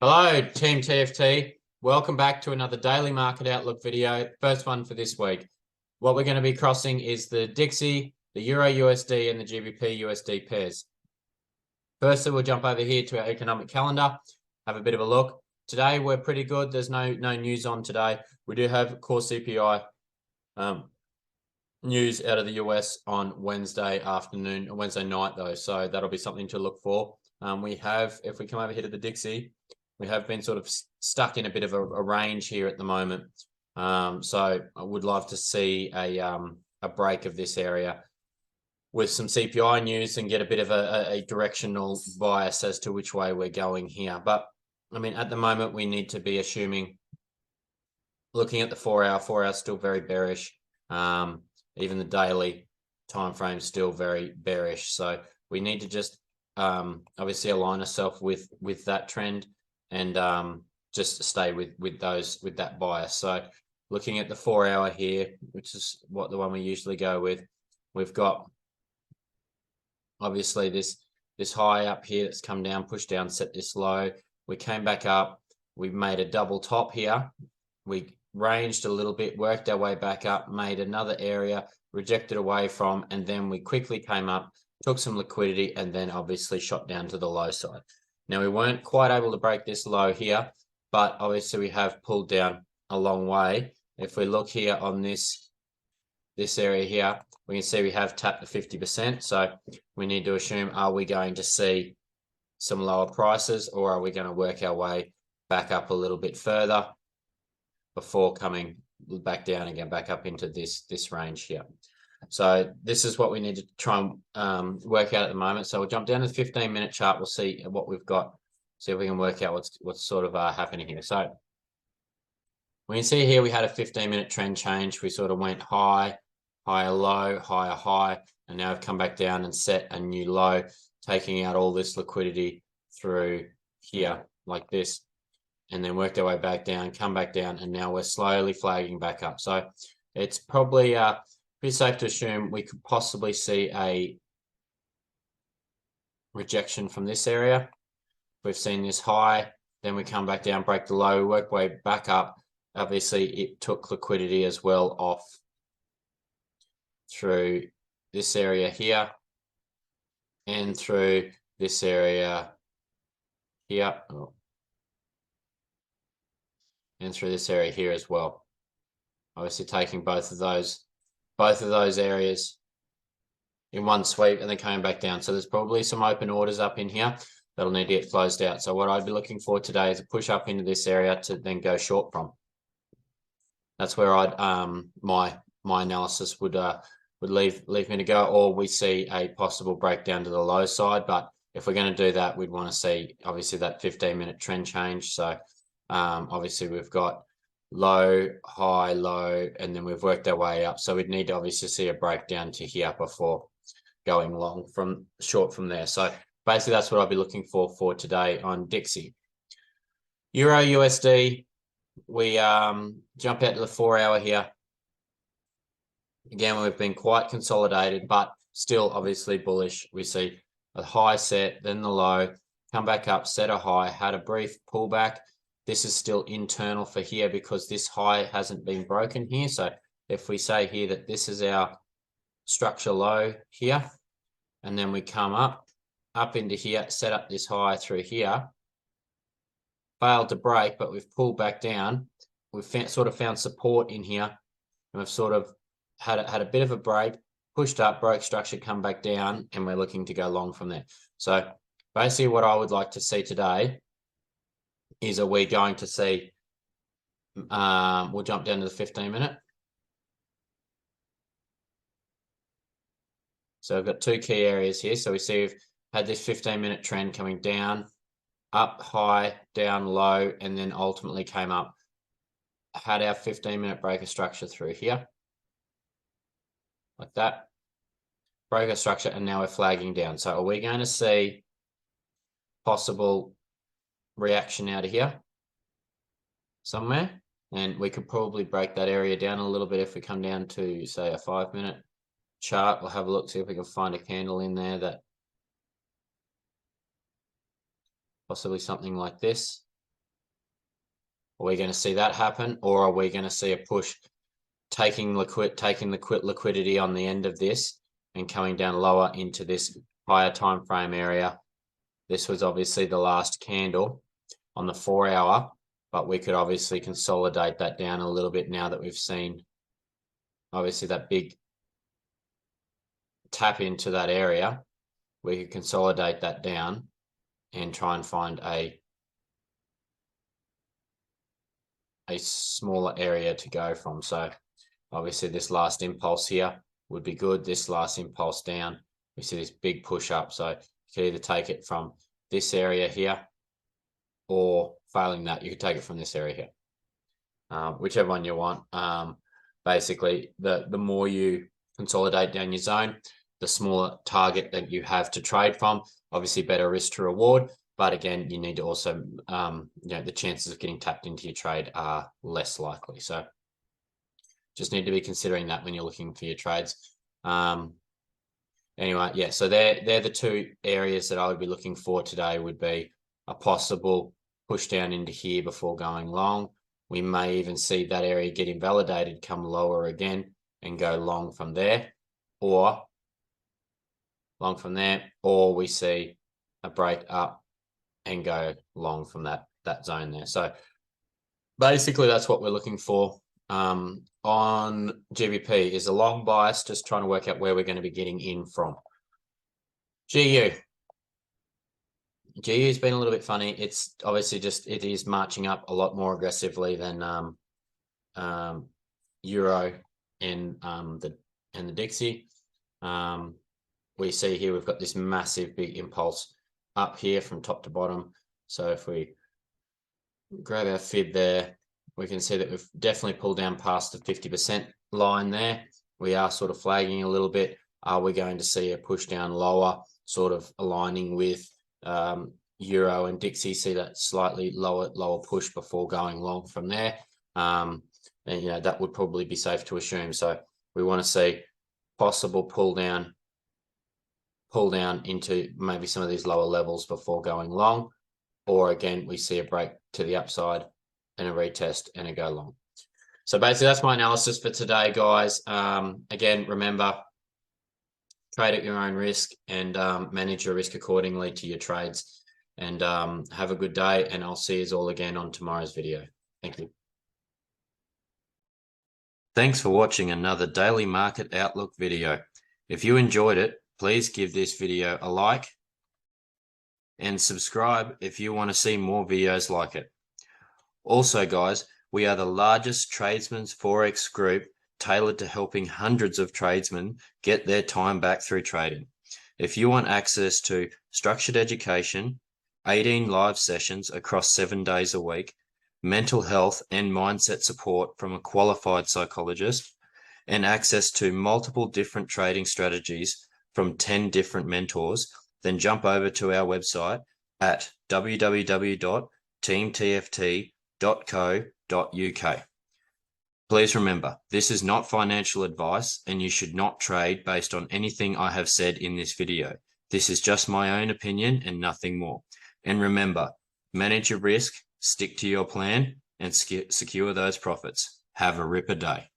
Hello, Team TFT. Welcome back to another Daily Market Outlook video. First one for this week. What we're going to be crossing is the Dixie, the Euro USD, and the GBP USD pairs. Firstly, we'll jump over here to our economic calendar, have a bit of a look. Today, we're pretty good. There's no news on today. We do have core CPI news out of the US on Wednesday afternoon, Wednesday night though. So that'll be something to look for. We have, if we come over here to the Dixie, we have been sort of stuck in a bit of a range here at the moment. So I would love to see a break of this area with some CPI news and get a bit of a directional bias as to which way we're going here. But I mean, at the moment, we need to be assuming, looking at the 4 hour still very bearish. Even the daily time frame is still very bearish. So we need to just obviously align ourselves with that trend and just stay with that bias. So looking at the 4 hour here, which is the one we usually go with, we've got obviously this high up here that's come down, pushed down, set this low. We came back up, we made a double top here. We ranged a little bit, worked our way back up, made another area, rejected away from, and then we quickly came up, took some liquidity, and then obviously shot down to the low side. Now, we weren't quite able to break this low here, but obviously we have pulled down a long way. If we look here on this area here, we can see we have tapped the 50%. So we need to assume, are we going to see some lower prices, or are we going to work our way back up a little bit further before coming back down again, back up into this range here? So this is what we need to try and work out at the moment. So we'll jump down to the 15-minute chart. We'll see what we've got, see if we can work out what's sort of happening here. So we can see here we had a 15-minute trend change. We sort of went high, higher low, higher high, and now we've come back down and set a new low, taking out all this liquidity through here like this, and then worked our way back down, come back down, and now we're slowly flagging back up. So it's probably pretty safe to assume we could possibly see a rejection from this area. We've seen this high, then we come back down, break the low, work way back up. Obviously, it took liquidity as well off through this area here and through this area here. And through this area here as well. Obviously taking both of those areas in one sweep and then coming back down. So there's probably some open orders up in here that'll need to get closed out. So what I'd be looking for today is a push up into this area to then go short from. That's where I'd my analysis would leave me to go, or we see a possible breakdown to the low side. But if we're going to do that, we'd want to see obviously that 15-minute trend change. So obviously we've got low, high, low, and then we've worked our way up. So we'd need to obviously see a breakdown to here before going long from short from there. So basically that's what I'll be looking for today on Dixie. Euro USD, we jump out to the 4 hour here. Again, we've been quite consolidated, but still obviously bullish. We see a high set, then the low, come back up, set a high, had a brief pullback. This is still internal for here because this high hasn't been broken here. So if we say here that this is our structure low here, and then we come up into here, set up this high through here, failed to break, but we've pulled back down. We've sort of found support in here, and we've sort of had a bit of a break, pushed up, broke structure, come back down, and we're looking to go long from there. So basically what I would like to see today is, are we going to see, we'll jump down to the 15-minute. So I've got two key areas here. So we see we've had this 15-minute trend coming down, up high, down low, and then ultimately came up, had our 15-minute breaker structure through here, like that, breaker structure, and now we're flagging down. So are we going to see possible reaction out of here somewhere? And we could probably break that area down a little bit if we come down to, say, a 5-minute chart. We'll have a look, see if we can find a candle in there that possibly something like this. Are we going to see that happen, or are we going to see a push taking the liquidity on the end of this and coming down lower into this higher time frame area? This was obviously the last candle on the 4 hour, but we could obviously consolidate that down a little bit now that we've seen obviously that big tap into that area. We could consolidate that down and try and find a smaller area to go from. So obviously this last impulse here would be good. This last impulse down, we see this big push up. So you can either take it from this area here, or failing that, you could take it from this area here. Whichever one you want. Basically, the more you consolidate down your zone, the smaller target that you have to trade from. Obviously, better risk to reward. But again, you need to also, the chances of getting tapped into your trade are less likely. So just need to be considering that when you're looking for your trades. Anyway, yeah, so they're the two areas that I would be looking for today. Would be a possible push down into here before going long. We may even see that area get invalidated, come lower again and go long from there, or we see a break up and go long from that zone there. So basically that's what we're looking for. On GBP is a long bias, just trying to work out where we're going to be getting in from. GU's been a little bit funny. It's obviously it is marching up a lot more aggressively than Euro and the Dixie. We see here we've got this massive big impulse up here from top to bottom. So if we grab our fib there, we can see that we've definitely pulled down past the 50% line there. We are sort of flagging a little bit. Are we going to see a push down lower, sort of aligning with Euro and Dixie? See that slightly lower push before going long from there. And that would probably be safe to assume. So we want to see possible pull down into maybe some of these lower levels before going long, or again we see a break to the upside and a retest and a go long. So basically that's my analysis for today, guys. Again, remember, trade at your own risk and manage your risk accordingly to your trades. And have a good day, and I'll see you all again on tomorrow's video. Thank you. Thanks for watching another Daily Market Outlook video. If you enjoyed it, please give this video a like and subscribe if you want to see more videos like it. Also, guys, we are the largest Tradesmen Forex group tailored to helping hundreds of tradesmen get their time back through trading. If you want access to structured education, 18 live sessions across 7 days a week, mental health and mindset support from a qualified psychologist, and access to multiple different trading strategies from 10 different mentors, then jump over to our website at www.teamtft.co.uk. Please remember, this is not financial advice, and you should not trade based on anything I have said in this video. This is just my own opinion and nothing more. And remember, manage your risk, stick to your plan, and secure those profits. Have a ripper day.